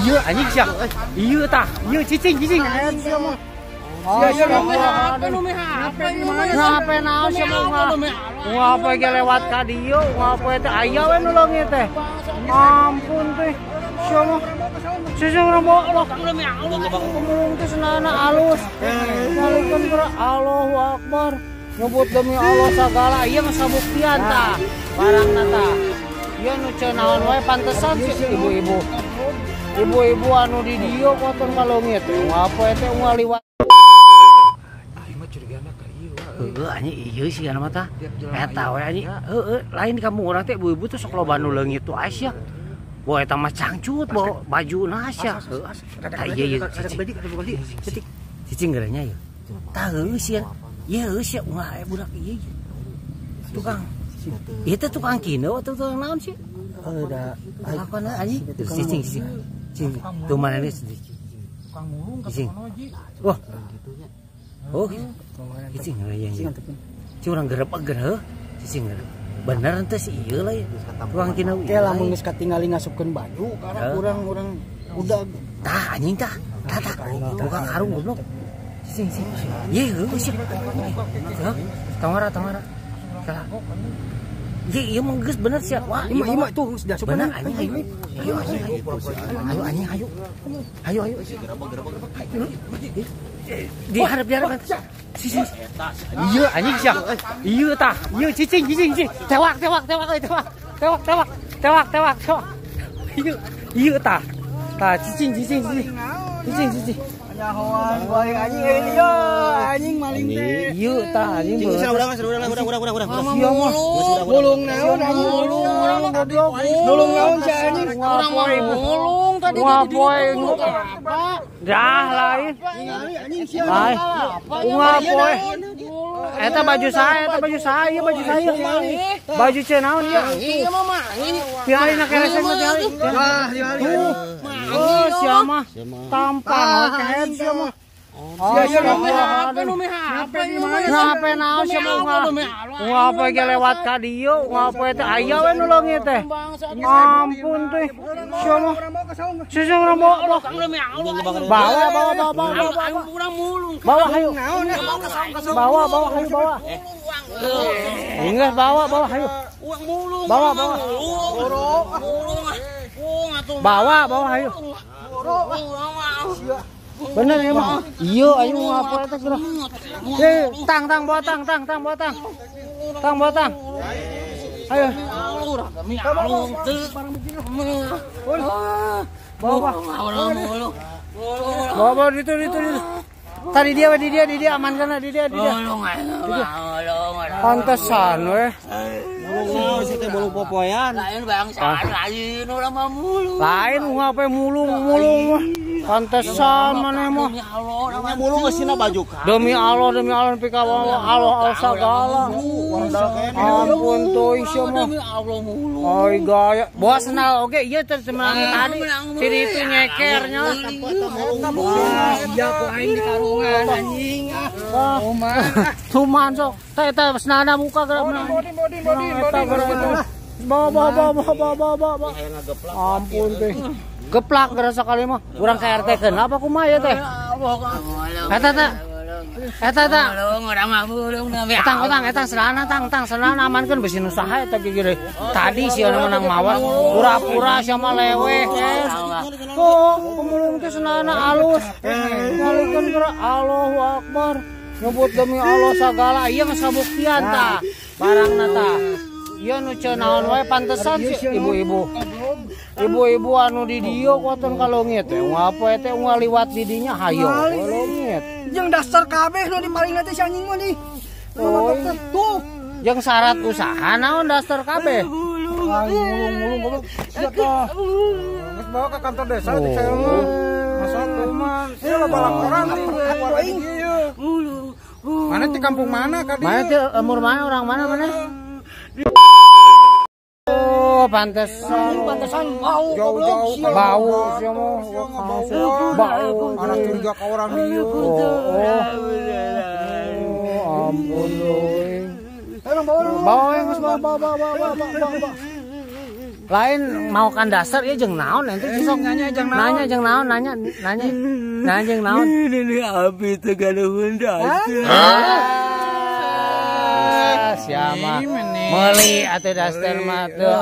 Iya anjing sia. Iya tah. Iya cicing. Sia mah. Sia HP naon sia mah. HP ge lewat ka dieu, HP teh aya we nolong ieu teh. Ampun teh. Sia mah. Sia urang bolok demi Allah. Pemulung teh senana alus. Nalikeun geura Allahu Akbar. Nyebut demi Allah sagala ieu mah sabuktian tah. Barangna tah. Ieu nu ceun naon wae pantesan sih ibu-ibu. Ibu-ibu anu di dieu koton kalongit. Apa teh ngaliwat. Aing mah curigana ka ieu. Heueuh anjing ieu sih kana mah tah. Eta we anjing. Heueuh lain di kampung urang teh ibu-ibu teh sok loba nu leungit tuh Aisyah. Boy eta mah cangcut bawa bajuna Aisyah. Tah ieu cicing geureunya ieu. Tah heueuh sieun. Ieu heueuh sia ulah budak ieu. Tukang. Ieu teh tukang kino atau tukang naon sih? Da akona anjing. Cicing. Tuh mana nih Tukang mulung ka sono ji. Wah. Oh. Cicing yang curang gerep-gerep heuh. Cicing gerep. Bener teh si ieu lah ya. Tukang kino. Ke lamun geus katingali ngasupkeun baju karena urang udah tah anjing tah. Buka karung goblok. Cicing. Ye heueuh sih. Tamara. Salah. Ye ieu mah geus bener sia. Wah, ima tuh sudah bener anjing. Ayo. Ayo. Diharap. Sisi. Iya anjing sia. Iya tah. Iya cicing. Tewak. Iya tah. Tah cicing. Nyahoan bae anjing ieu anjing maling teh. Iya tah anjing. Udah. Sia mah. Mulung naon anjing mulung goblok. Mulung naon si anjing. Urang mah mulung tadi ngapoe apa? Dah lain. Anjing sia. Lain. Ngapoe. Eta baju saya. Baju cenah naon ieu? Ieu mah mah. Tialina keresek mah tiali. Oh, sia mah. Tampan kaen sia mah. Sia HP naon sia mah. HP ge lewat ka dieu, HP teh aya we nu leungit teh. Ampun teh. Sia mah. Sia urang bolok demi Allah. Bawa. Bawa hayu. Bawa hayu bawa. Ingat bawa hayu. Bawa. Bawa hayu. Bener ya mah. Iya ayo apa eta geura. Tang bawa tang. Ayo. Bawa itu. Tadi dia amankan di dia. Pantesan we. Mulung sih teh bolu popoyan. Lain bangsa lain urang mah mulung. Lain ngapain mulung. Pantesan maneh mah. Mulung geusina baju ka. Demi Allah pika Allah sagala. Ampun teuing sia mah. Demi Allah mulung. Oi gaya. Bawa senal oge ieu teh semenang tadi. Tiri itu nyekernya. Iya ku aing di karungan anjing. Cuman sok. Eta senana muka geura menang. Bawa. Ampun teh. Geplak geura sakali mah. Urang ka RT keun apa kumaha ya teh? Eta Urang mah mulung demi Etang selana amankeun bisi nu saha eta geureum. Tadi sia menang mawas pura-pura sia mah leweh. Pemulung teh senana alus. Ngalikeun geura Allahu Akbar. Nyebut demi Allah sagala ieu mah sabuktian tah. Barangna tah. Ieu nu ceun naon wae pantesan sih ibu-ibu. Ibu-ibu anu di dieu koton kalongit teh. Ngapa teh ngaliwat di dinya hayo kalongit. Jeung dasar kabeh nu diparingna teh si anjing mah di. Tuh. Jeung syarat usaha naon dasar kabeh. Mulung goblok. Siap tah. Geus bawa ke kantor desa teh saya mah. Masuk rumah. Sia balak orang di warga ieu. Mana di kampung mana ka dieu? Mana teh umur mana orang mana? Oh, pantesan jauh-jauh bau sia mah. Bau anak curiga ka orang dieu. Ampun euy. Bawa Bawa yang bawa. Lain mau kan dasar ya jeung naon ente sok nanya jeung naon. nanya jeung naon nanya jeung naon. Ini abi teh gaduhun dasar. Siapa meuli atuh daster mah teu.